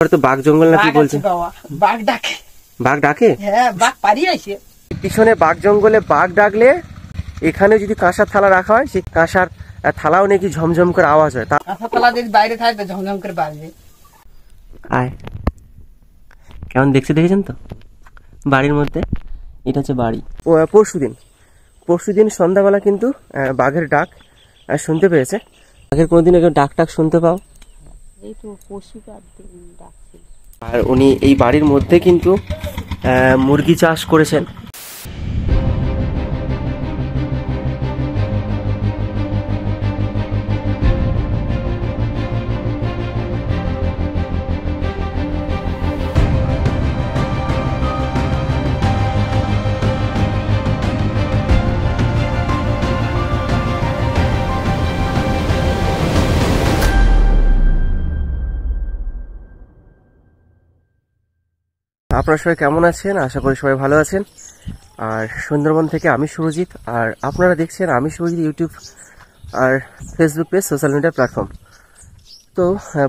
তো বাঘ জঙ্গল না কি বলছে? বাঘ ডাকে। বাঘ ডাকে? হ্যাঁ, বাঘ পালিয়ে আসে। পিছনে বাঘ জঙ্গলে বাঘ ডাকলে এখানে যদি কাঁসার থালা রাখা হয়, সেই কাঁসার থালাও নাকি ঝমঝম করে আওয়াজ হয়। কাঁসার থালা যদি বাইরে থাকে তো ঝমঝম করে বাজবে। আয়, কেমন দেখছে দেখেছেন তো বাড়ির মধ্যে? এটা হচ্ছে বাড়ি। পরশুদিন সন্ধ্যাবেলা কিন্তু বাঘের ডাক শুনতে পেয়েছে। বাঘের কোনোদিন ডাক টাক শুনতে পাও? এই তো পশুপাত ডাকছে। আর উনি এই বাড়ির মধ্যে কিন্তু মুরগি চাষ করেছেন। আপনারা সবাই কেমন আছেন? আশা করি সবাই ভালো আছেন। আর সুন্দরবন থেকে আমি সুরজিৎ, আর আপনারা দেখছেন আমি সুরজিৎ ইউটিউব আর Facebook page, social media platform. তো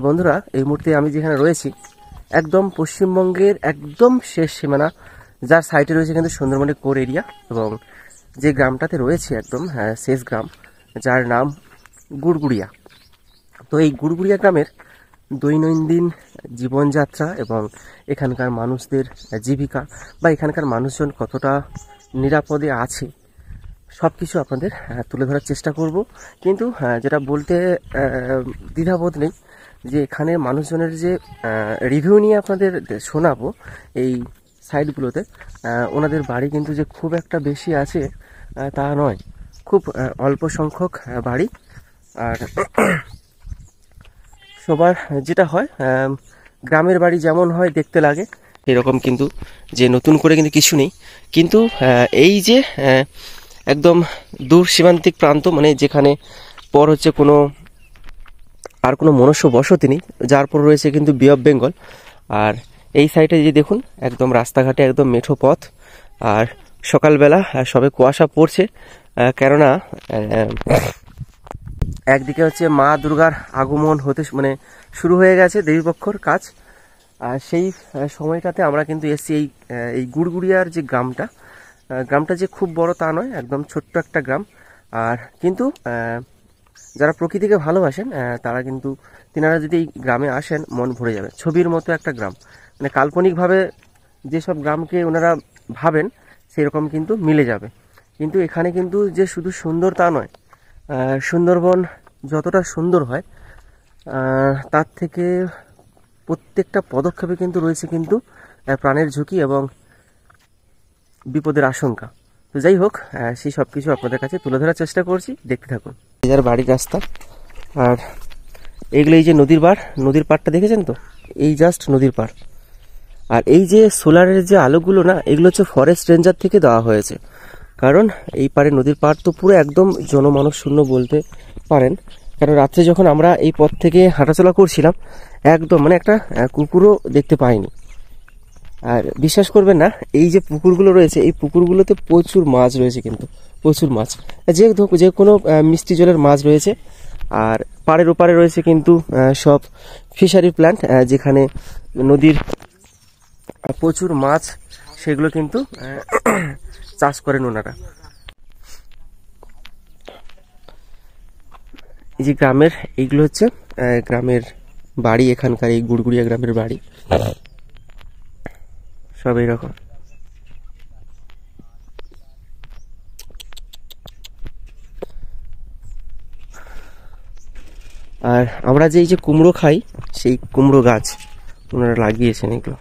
বন্ধুরা, এই মুহূর্তে আমি যেখানে রয়েছি একদম পশ্চিমবঙ্গের একদম শেষ সীমানা, যার সাইডে রয়েছে কিন্তু সুন্দরবনের কোর এরিয়া, এবং যে গ্রামটাতে রয়েছে একদম শেষ গ্রাম, যার নাম গুড়গুড়িয়া। তো এই গুড়গুড়িয়া গ্রামের দৈনন্দিন জীবনযাত্রা এবং এখানকার মানুষদের জীবিকা বা এখানকার মানুষজন কতটা নিরাপদে আছে সব কিছু আপনাদের তুলে ধরার চেষ্টা করব। কিন্তু যেটা বলতে দ্বিধাবোধ নেই যে এখানে মানুষজনের যে রিভিউ নিয়ে আপনাদের শোনাবো এই সাইডগুলোতে, ওনাদের বাড়ি কিন্তু যে খুব একটা বেশি আছে তা নয়, খুব অল্প সংখ্যক বাড়ি। আর সবার যেটা হয় গ্রামের বাড়ি যেমন হয় দেখতে লাগে এরকম কিন্তু যে নতুন করে কিন্তু কিছু নেই। কিন্তু এই যে একদম দূর সীমান্তিক প্রান্ত, মানে যেখানে পর হচ্ছে কোনো মনুষ্য বসতি নেই, যার পর রয়েছে কিন্তু বে অফ বেঙ্গল। আর এই সাইডে যে দেখুন একদম রাস্তাঘাটে একদম মেঠো পথ, আর সকালবেলা সবে কুয়াশা পড়ছে, কেননা একদিকে হচ্ছে মা দুর্গার আগমন হতে মানে শুরু হয়ে গেছে, দেবীপক্ষর কাজ। আর সেই সময়টাতে আমরা কিন্তু এসছি এই গুড়গুড়িয়ার যে গ্রামটা যে খুব বড় তা নয়, একদম ছোট্ট একটা গ্রাম। আর কিন্তু যারা প্রকৃতিকে ভালোবাসেন তারা কিন্তু তিনারা যদি এই গ্রামে আসেন মন ভরে যাবে। ছবির মতো একটা গ্রাম, মানে কাল্পনিকভাবে যেসব গ্রামকে ওনারা ভাবেন সেরকম কিন্তু মিলে যাবে। কিন্তু এখানে কিন্তু যে শুধু সুন্দর তা নয়, সুন্দরবন যতটা সুন্দর হয় তার থেকে প্রত্যেকটা পদক্ষেপে কিন্তু রয়েছে কিন্তু প্রাণের ঝুঁকি এবং বিপদের আশঙ্কা। তো যাই হোক, সেই সব কিছু আপনাদের কাছে তুলে ধরার চেষ্টা করছি, দেখতে থাকুন। যার বাড়ির রাস্তা, আর এগুলো এই যে নদীর পাড়টা দেখেছেন তো, এই জাস্ট নদীর পাড়। আর এই যে সোলারের যে আলোগুলো না, এগুলো হচ্ছে ফরেস্ট রেঞ্জার থেকে দেওয়া হয়েছে, কারণ এই পাড়ে নদীর পাড় তো পুরো একদম জনমানব শূন্য বলতে পারেন। কারণ রাত্রে যখন আমরা এই পথ থেকে হাঁটাচলা করছিলাম একদম মানে একটা কুকুরও দেখতে পাইনি। আর বিশ্বাস করবেন না, এই যে পুকুরগুলো রয়েছে এই পুকুরগুলোতে প্রচুর মাছ রয়েছে, কিন্তু প্রচুর মাছ, যে কোনো মিষ্টি জলের মাছ রয়েছে। আর পাড়ের ওপারে রয়েছে কিন্তু সব ফিশারি প্ল্যান্ট, যেখানে নদীর প্রচুর মাছ, সেগুলো কিন্তু চাষ করেন ওনারা। এই যে গ্রামের এইগুলো হচ্ছে গ্রামের বাড়ি, এখানকার এই গুড়গুড়িয়া গ্রামের বাড়ি সব এইরকম। আর আমরা যে এই যে কুমড়ো খাই, সেই কুমড়ো গাছ ওনারা লাগিয়েছেন এগুলো।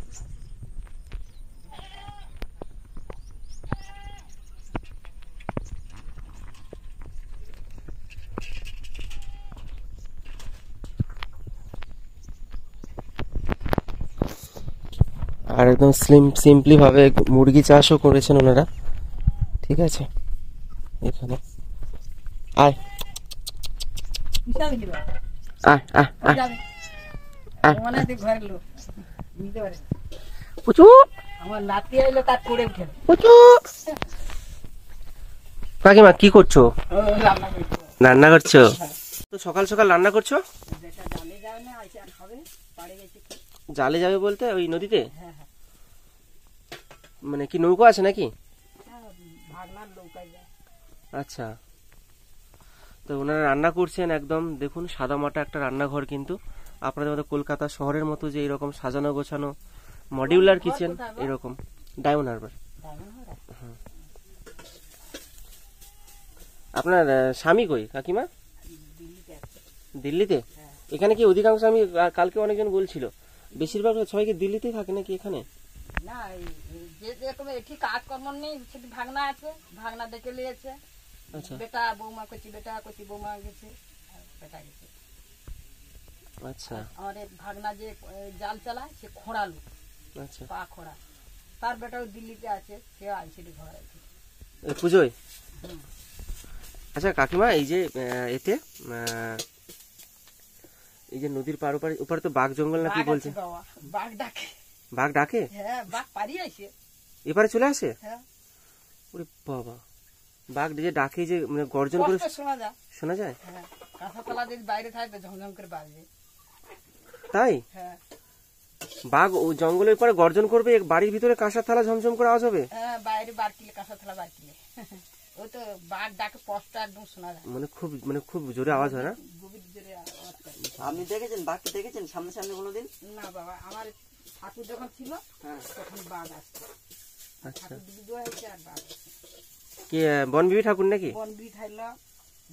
আর একদম সিম্পলি ভাবে মুরগি চাষও করেছেন ওনারা, ঠিক আছে। এখানে আয় আয় আয় আয় কাকিমা কি করছো? রান্না করছো? তো সকাল সকাল রান্না করছো? জালে যাবে বলতে ওই নদীতে? হ্যাঁ হ্যাঁ মানে কি নৌকো আছে নাকি? হ্যাঁ, ভাগনার নৌকায় যায়। আচ্ছা, তো ওনারা রান্না করছেন একদম দেখুন সাদামাটা একটা রান্নাঘর, কিন্তু আপনাদের মতো কলকাতা শহরের মতো যে এরকম সাজানো গোছানো মডিউলার কিচেন এরকম। ডায়মন্ড হারবার। আপনার স্বামী কই কাকিমা? দিল্লিতে আছে। দিল্লিতে? হ্যাঁ। এখানে কি অধিকাংশ, আমি কালকে অনেকজন বলছিল বেশিরভাগ সবাইকে দিল্লিতেই থাকে নাকি এখানে? না যে যেরকম এটি কাজকর্ম নেই, সেটি ভাগনা আছে, ভাগনা দেখে নিয়েছে। আচ্ছা বেটা বৌমা করছি, বেটা করছি, বৌমা গেছে আর বেটা গেছে। আচ্ছা আমাদের ভাগনা যে জাল চালায় সে খোঁড়া লোক, আচ্ছা। পা খোঁড়া। তার বেটাও দিল্লিতে আছে, সেও আইসিডি ঘর আছে। পুজোয়? হুম। আচ্ছা কাকিমা, এই যে এতে এই যে নদীর পার ওপারে তো বাঘ জঙ্গল নাকি বাঘ বলছে? আছে বাবা, বাঘ ডাকে। বাঘ ডাকে? হ্যাঁ, বাঘ পালিয়ে আসে। এপারে চলে আসে? হ্যাঁ, ওরে বাবা, বাঘ যে ডাকে, যে মানে গর্জন করে কষ্ট শোনা যায়। শোনা যায়? হ্যাঁ, কাঁথাতলা যদি বাইরে থাকে তো ঝমঝম করে বাজবে। তাই? হ্যাঁ বাঘ ও জঙ্গলের পরে গর্জন করবে, বাড়ির ভিতরে কাঁসার থালা ঝমঝম করে আওয়াজ হবে? হ্যাঁ, বাইরে বাড়তিলে কাঁথাতলা বাড়তিলে ওই তো বাঘ ডাকে, স্পষ্ট একদম শোনা যায়। মানে খুব জোরে আওয়াজ হয় না? গভীর জোরে আওয়াজ করে। আপনি দেখেছেন বাঘকে? দেখেছেন সামনে সামনে কোনোদিন? না বাবা, আমার ঠাকুর যখন ছিল তখন বাঘ আসতো। আচ্ছা, ঠাকুর বিদুয়া হয়েছে আর বাঘ আসতো। কি বনবিবি ঠাকুর নাকি? বনবি খাইলো,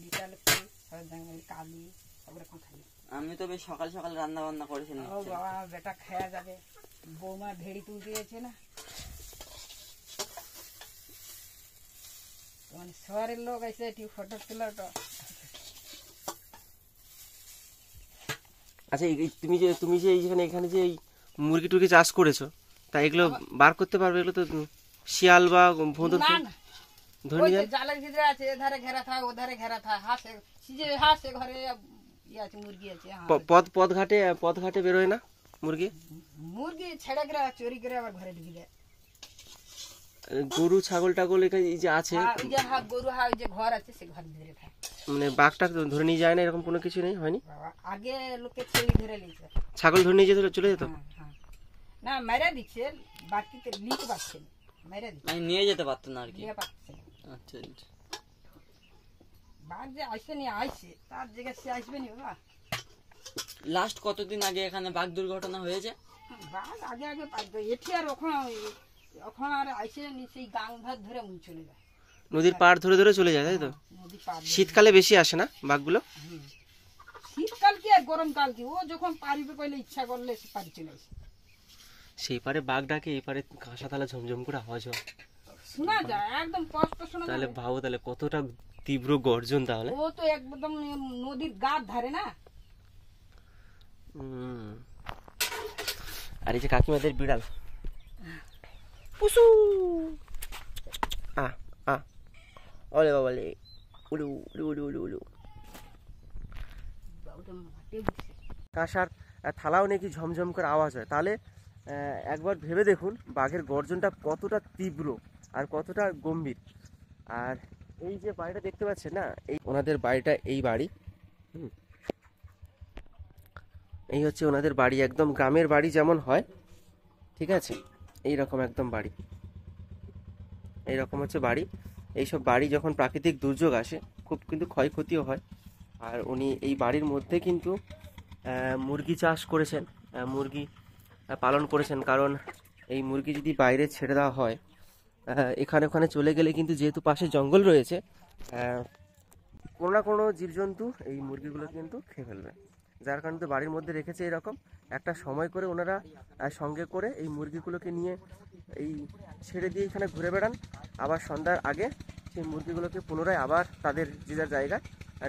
বিকালে ফুল, সরদাঙ্গের কালি, সব রকম খাইলো। আমি তো বেশ সকাল সকাল রান্না বান্না করেছেন। ও বাবা, বেটা খাওয়া যাবে। বৌমা ভেড়ি তুলতে গেছে না, মানে শহরের লোক এসে একটু ফটো তোলা তো। আচ্ছা, তুমি যে এখানে যে এই মুরগি টুরগি চাষ করেছো, তা এগুলো বার করতে পারবে? এগুলো তো শিয়াল বা ভোঁদর না না, ধরে ওই নিয়ে যে যায়? জালের ভিতরে আছে, এধারে ঘেরা থাকে, ওধারে ঘেরা থাকে। হাঁসে সিজে, হাঁসে ঘরে ইয়ে আছে, মুরগি আছে। পথঘাটে বেরোয় না মুরগি? মুরগি ছেড়ে করে চুরি করে আবার ঘরে ঢুকে যায়। গরু ছাগল টাগল এখানে এই যে আছে, ওই যে গরু ওই যে ঘর আছে, সে ঘরের ভিতরে থাকে। মানে বাঘটা ধরে নিয়ে যায় না এরকম কোনো কিছু নেই? হয়নি? বাবা, আগে লোকে ছেড়ে ধরে নিয়েছে। ছাগল ধরে নিয়ে যেত, চলে যেত? হ্যাঁ, হ্যাঁ। না, মেরে দিচ্ছে, বাড়তিতে নিতে পারছে না, মেরে দিচ্ছে, মানে নিয়ে যেতে পারতো না আর কি। নিয়ে পাচ্ছে না। আচ্ছা আচ্ছা। বাঘ যে আসে নিয়ে আসে, তার জায়গায় সে আসবে নি বাবা। লাস্ট কতদিন আগে এখানে বাঘ দুর্ঘটনা হয়েছে? বাঘ আগে আগে পাইতো, এটি আর ওখানে আর আসে নি, সেই গাং ভাত ধরে চলে যায়। নদীর পাড় ধরে ধরে চলে যায়, তাই তো? নদী পার দিয়ে। শীতকালে বেশি আসে না বাঘগুলো? হুম। শীতকাল কি আর গরমকাল কি, ও যখন পারিবে কইলে, ইচ্ছা করলে সে পারি চলে আসে। সেই পারে বাঘ ডাকে, এই পারে কাঁসা থালা ঝমঝম করে আওয়াজ হয়, শোনা যায়, একদম স্পষ্ট শোনা তাহলে যায়। ভাবো তাহলে কতটা তীব্র গর্জন তাহলে। ও তো একদম নদীর গাঁট ধারে না। হুম। আর এই যে কাকিমাদের বিড়াল পুসু, আ আ ওলে বাবালে, উলু উলু উলু উলু উলু। ওটা মাঠে বসে। কাঁসার থালাও নাকি ঝমঝম করে আওয়াজ হয়, তাহলে একবার ভেবে দেখুন বাঘের গর্জনটা কতটা তীব্র আর কতটা গম্ভীর। আর এই যে বাড়িটা দেখতে পাচ্ছেন না, এই ওনাদের বাড়িটা, এই বাড়ি, এই হচ্ছে ওনাদের বাড়ি, একদম গ্রামের বাড়ি যেমন হয়, ঠিক আছে, এই রকম একদম বাড়ি, এই রকম হচ্ছে বাড়ি। এইসব বাড়ি যখন প্রাকৃতিক দুর্যোগ আসে খুব কিন্তু ক্ষয়ক্ষতিও হয়। আর উনি এই বাড়ির মধ্যে কিন্তু মুরগি চাষ করেছেন, মুরগি পালন করেছেন, কারণ এই মুরগি যদি বাইরে ছেড়ে দেওয়া হয়, এখানে ওখানে চলে গেলে কিন্তু যেহেতু পাশে জঙ্গল রয়েছে, কোনো না কোনো জীবজন্তু এই মুরগিগুলো কিন্তু খেয়ে ফেলবে, যার কারণে তো বাড়ির মধ্যে রেখেছে এরকম। একটা সময় করে ওনারা সঙ্গে করে এই মুরগিগুলোকে নিয়ে এই ছেড়ে দিয়ে এখানে ঘুরে বেড়ান, আবার সন্ধ্যার আগে সেই মুরগিগুলোকে পুনরায় আবার তাদের যে যার জায়গায়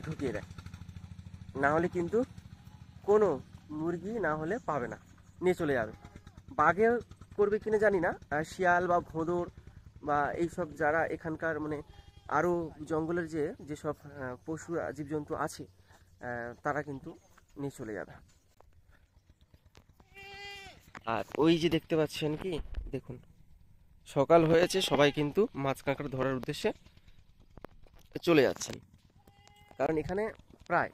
ঢুকিয়ে দেয়, না হলে কিন্তু কোনো মুরগি না হলে পাবে না, নিয়ে চলে যাবে। বাঘে করবে কিনা জানি না, শিয়াল বা ভোঁদর বা এইসব যারা এখানকার মানে আরও জঙ্গলের যেসব পশু জীবজন্তু আছে, তারা কিন্তু নিয়ে চলে যাবে। আর ওই যে দেখতে পাচ্ছেন কি, দেখুন সকাল হয়েছে, সবাই কিন্তু মাছ কাঁকড়া ধরার উদ্দেশ্যে চলে যাচ্ছেন, কারণ এখানে প্রায়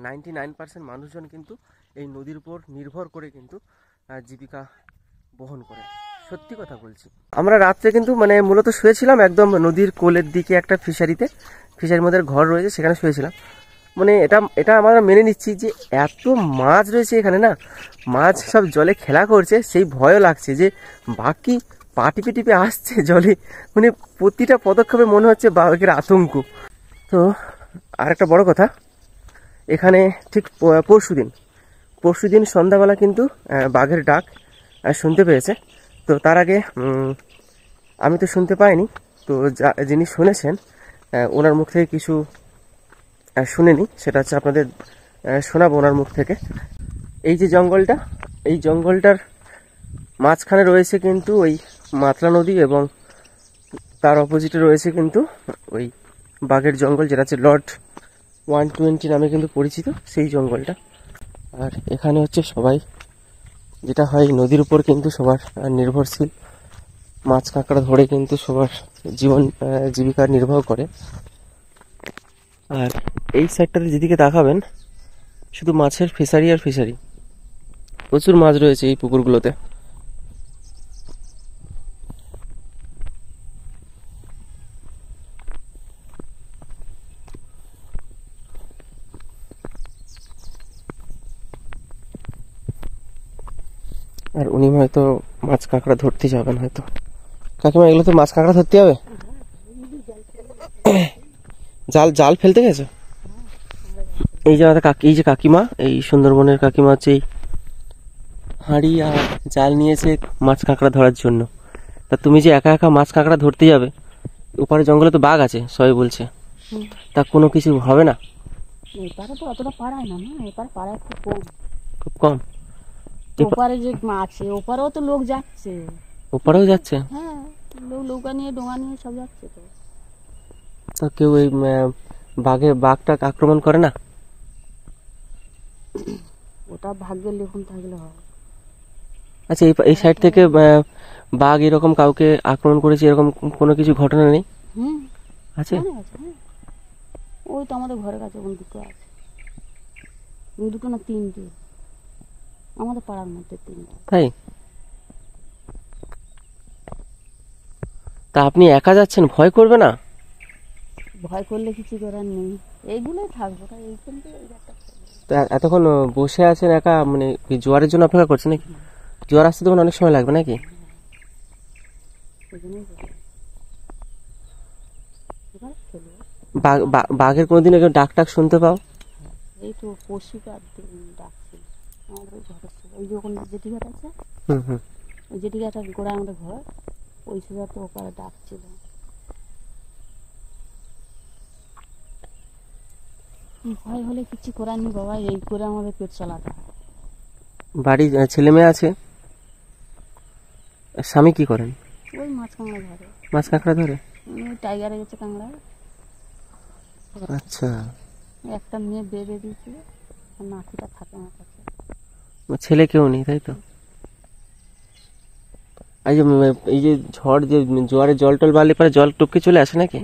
99% মানুষজন কিন্তু এই নদীর উপর নির্ভর করে কিন্তু জীবিকা বহন করে। সত্যি কথা বলছি। আমরা রাত্রে কিন্তু মানে মূলত শুয়েছিলাম একদম নদীর কোলের দিকে একটা ফিশারির মধ্যে ঘর রয়েছে, সেখানে শুয়েছিলাম। মানে এটা আমরা মেনে নিচ্ছি যে এত মাছ রয়েছে এখানে না, মাছ সব জলে খেলা করছে, সেই ভয়ও লাগছে যে বাকি পা টিপে টিপে আসছে জলে, মানে প্রতিটা পদক্ষেপে মনে হচ্ছে বাঘের আতঙ্ক। তো আর একটা বড় কথা, এখানে ঠিক পরশুদিন সন্ধ্যাবেলা কিন্তু বাঘের ডাক শুনতে পেয়েছে। তো তার আগে আমি তো শুনতে পাইনি, তো যিনি শুনেছেন ওনার মুখ থেকে কিছু শুনেনি, সেটা হচ্ছে আপনাদের শোনাবো ওনার মুখ থেকে। এই যে জঙ্গলটা, এই জঙ্গলটার মাঝখানে রয়েছে কিন্তু ওই মাতলা নদী, এবং তার অপোজিটে রয়েছে কিন্তু ওই বাঘের জঙ্গল, যেটা হচ্ছে লর্ড 120 নামে কিন্তু পরিচিত সেই জঙ্গলটা। আর এখানে হচ্ছে সবাই, যেটা হয় নদীর উপর কিন্তু সবার নির্ভরশীল, মাছ কাঁকড়া ধরে কিন্তু সবার জীবিকা নির্বাহ করে। আর এই সাইডটাতে যেদিকে তাকাবেন শুধু মাছের ফিশারি আর ফিশারি, প্রচুর মাছ রয়েছে এই পুকুরগুলোতে। আর উনি হয়তো মাছ কাঁকড়া ধরতে যাবেন হয়তো। কাকিমা, এগুলো তো মাছ কাঁকড়া ধরতে হবে? জাল ফেলতে গেছে? এই যে আমাদের এই যে কাকিমা, এই সুন্দরবনের কাকিমা হচ্ছে এই হাঁড়ি আর জাল নিয়েছে মাছ কাঁকড়া ধরার জন্য। তা তুমি যে একা একা মাছ কাঁকড়া ধরতে যাবে, ওপারে জঙ্গলে তো বাঘ আছে সবাই বলছে, তা কোনো কিছু হবে না? এপারে তো অতটা পাড়ায় না, এপারে পাড়ায় খুব কম। খুব কম? ওপারে যে আছে ওপারেও তো লোক যাচ্ছে। ওপারেও যাচ্ছে? হ্যাঁ, লোক নৌকা নিয়ে ডোঙা নিয়ে সব যাচ্ছে। তো তা কেউ এই বাঘটা আক্রমণ করে না? ওটা ভাগ্যের লেখন থাকলে হয়। আচ্ছা, এই সাইড থেকে বাঘ এরকম কাউকে আক্রমণ করেছে এরকম কোনো কিছু ঘটনা নেই? আছে? ওই তো আমাদের ঘরের কাছে ওখানে দুটো আছে, দুটো না তিনটে, আমাদের পাড়ার মধ্যে তিনটা। তাই? তা আপনি একা যাচ্ছেন, ভয় করবে না? ভয় করলে কিছু করার নেই, এইগুলোই থাকবো। তা এতক্ষণ বসে আছেন একা, মানে জোয়ারের জন্য অপেক্ষা করছেন নাকি? জোয়ার আসতে তখন অনেক সময় লাগবে নাকি? বাঘের কোনোদিন একটু ডাক শুনতে পাও? এই তো পশুকার ডাকছিল আমাদের ঘরের, ওই যখন জেঠিঘাট আছে, ওই জেঠিঘাটার গোড়ায় আমাদের ঘর, ওই সময় তো ওপারে ডাকছিল। ভয় হলে কিছু করার নেই বাবা, এই করে আমাদের পেট চালাতে হয়। বাড়ি ছেলে মেয়ে আছে? স্বামী কি করেন? ওই মাছ কাঁকড়া ধরে। মাছ কাঁকড়া ধরে? ওই টাইগারে গেছে কাঁকড়া। আচ্ছা, একটা মেয়ে বেঁধে দিয়েছিল, আর নাতিটা থাকে আমার কাছে। ছেলে কেউ নেই তাই তো? এই যে ঝড়, যে জোয়ারে জল টল বাড়লে পরে জল টপকে চলে আসে নাকি?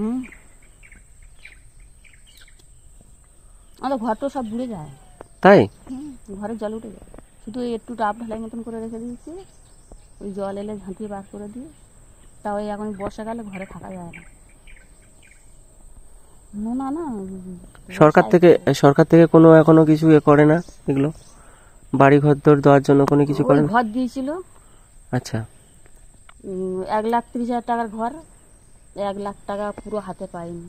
আমাদের ঘরটা সব বুড়ে যায়। তাই? ঘরে জল উঠে যায়, শুধু একটু ডাব ঢালাই মতন করে রেখে দিয়েছি, ওই জল এলে ঝাঁটিয়ে বার করে দিই। তাও এখন বর্ষাকালে ঘরে থাকা যায় না। না সরকার থেকে কোনো এখনো কিছু করে না এগুলো, বাড়ি ঘর দেওয়ার জন্য কোনো কিছু করে না? ঘর দিয়েছিল। আচ্ছা, 1,30,000 টাকার ঘর, 1 লাখ টাকা পুরো হাতে পাইনি।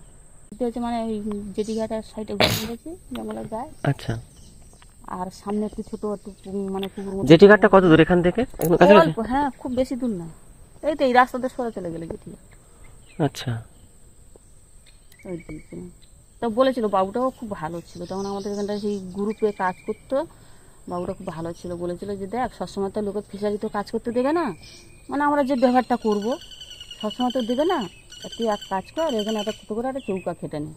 হচ্ছে মানে ওই জেঠিঘাটার সাইডে ঘর করেছি জঙ্গলের গায়ে। আচ্ছা, আর সামনে একটু ছোট একটু মানে পুকুর। জেঠিঘাটটা কত দূর এখান থেকে? হ্যাঁ, খুব বেশি দূর না, এই তো এই রাস্তাতে সরে চলে গেলে জেঠিঘাট। আচ্ছা, তো বলেছিল বাবুটাও খুব ভালো ছিল, তখন আমাদের এখানটা সেই গ্রুপে কাজ করতো, বাবুটা খুব ভালো ছিল। বলেছিল যে দেখ, সবসময় তো লোকের ফিশারি তো কাজ করতে দেবে না, মানে আমরা যে ব্যবহারটা করবো সবসময় তো দেবে না, তুই এক কাজ কর, এখানে একটা ছোটো করে একটা চৌকা খেটে নে,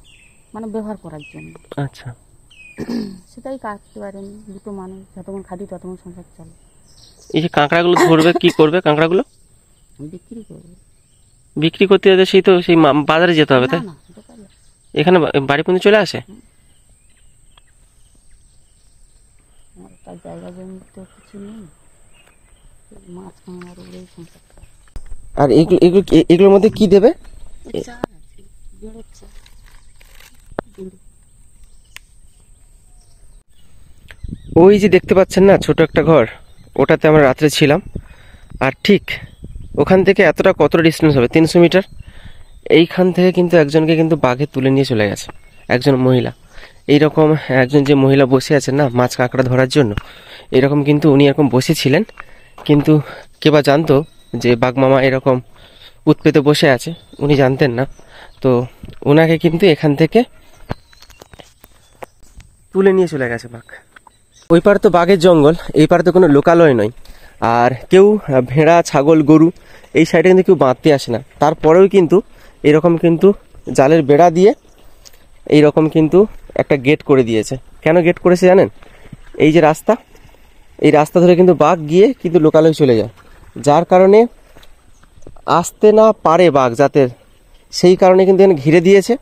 মানে ব্যবহার করার জন্য। আচ্ছা, সেটাই কাটতে পারেনি, দুটো মানুষ যতক্ষণ খাটি ততক্ষণ সংসার চলে। এই যে কাঁকড়াগুলো ধরবে, কি করবে কাঁকড়াগুলো? বিক্রি করবে। বিক্রি করতে যেতে সেই বাজারে যেতে হবে তাই? এখানে বাড়ি পর্যন্ত চলে আসে? তার জায়গা জমি তো কিছু নেই। মাছ কামার উপরেই সংসার। আর এগুলো এগুলো এগুলোর মধ্যে কি দেবে? চাল আছে, বেরোচ্ছে ওই যে দেখতে পাচ্ছেন না ছোট একটা ঘর, ওটাতে আমরা রাত্রে ছিলাম। আর ঠিক ওখান থেকে কতটা ডিস্টেন্স হবে, 300 মিটার। এইখান থেকে কিন্তু একজনকে কিন্তু বাঘে তুলে নিয়ে চলে গেছে, একজন মহিলা। এইরকম একজন যে মহিলা বসে আছেন না মাছ কাঁকড়া ধরার জন্য, এরকম কিন্তু উনি এরকম বসেছিলেন, কিন্তু কে বা জানতো যে বাঘ মামা এরকম উৎপেতে বসে আছে, উনি জানতেন না। তো ওনাকে কিন্তু এখান থেকে তুলে নিয়ে চলে গেছে বাঘ। ওই পারে তো বাঘের জঙ্গল, এই পারে তো কোনো লোকালয় নয়। আর কেউ ভেড়া ছাগল গরু এই সাইডে কিন্তু কেউ বাঁধতে আসে না। তারপরেও কিন্তু এরকম কিন্তু জালের বেড়া দিয়ে এইরকম কিন্তু একটা গেট করে দিয়েছে। কেন গেট করেছে জানেন? এই যে রাস্তা, এই রাস্তা ধরে কিন্তু বাঘ গিয়ে কিন্তু লোকালয় চলে যায়, যার কারণে আসতে না পারে বাঘ, যাতে সেই কারণে কিন্তু এখানে ঘিরে দিয়েছে।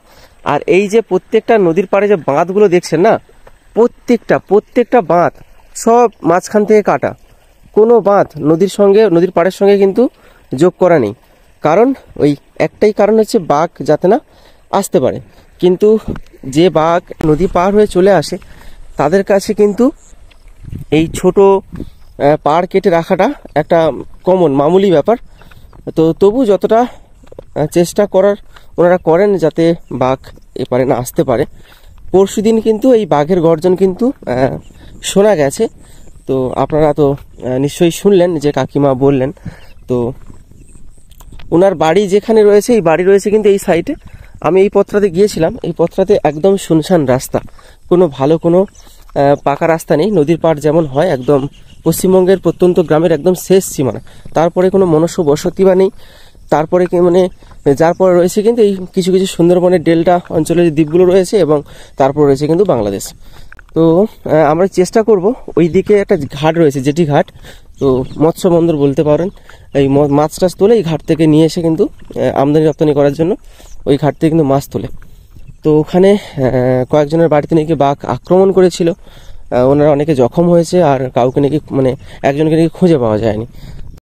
আর এই যে প্রত্যেকটা নদীর পাড়ে যে বাঁধগুলো দেখছেন না, প্রত্যেকটা বাঁধ সব মাঝখান থেকে কাটা। কোনো বাঁধ নদীর পাড়ের সঙ্গে কিন্তু যোগ করা নেই। কারণ ওই একটাই কারণ হচ্ছে বাঘ যাতে না আসতে পারে। কিন্তু যে বাঘ নদী পার হয়ে চলে আসে তাদের কাছে কিন্তু এই ছোট পাড় কেটে রাখাটা একটা মামুলি ব্যাপার। তো তবু যতটা চেষ্টা করার ওনারা করেন যাতে বাঘ এপারে না আসতে পারে। পরশুদিন কিন্তু এই বাঘের গর্জন কিন্তু শোনা গেছে। তো আপনারা তো নিশ্চয়ই শুনলেন যে কাকিমা বললেন। তো ওনার বাড়ি যেখানে রয়েছে, এই বাড়ি রয়েছে কিন্তু এই সাইডে। আমি এই পথটাতে গিয়েছিলাম, এই পথটাতে একদম শুনশান রাস্তা, কোনো ভালো কোনো পাকা রাস্তা নেই। নদীর পাড় যেমন হয় একদম পশ্চিমবঙ্গের প্রত্যন্ত গ্রামের একদম শেষ সীমানা, তারপরে কোনো মনুষ্য বসতি বা নেই। তারপরে কি মানে যার পরে রয়েছে কিন্তু এই কিছু কিছু সুন্দরবনের ডেল্টা অঞ্চলের যে দ্বীপগুলো রয়েছে, এবং তারপর রয়েছে কিন্তু বাংলাদেশ। তো আমরা চেষ্টা করব, ওই দিকে একটা ঘাট রয়েছে জেটি ঘাট, তো মৎস্য বন্দর বলতে পারেন। এই মাছ টাছ তোলে এই ঘাট থেকে নিয়ে এসে কিন্তু আমদানি রপ্তানি করার জন্য ওই ঘাট থেকে কিন্তু মাছ তোলে। তো ওখানে কয়েকজনের বাড়িতে নাকি বাঘ আক্রমণ করেছিল, ওনারা অনেকে জখম হয়েছে, আর কাউকে নাকি একজনকে নাকি খুঁজে পাওয়া যায়নি।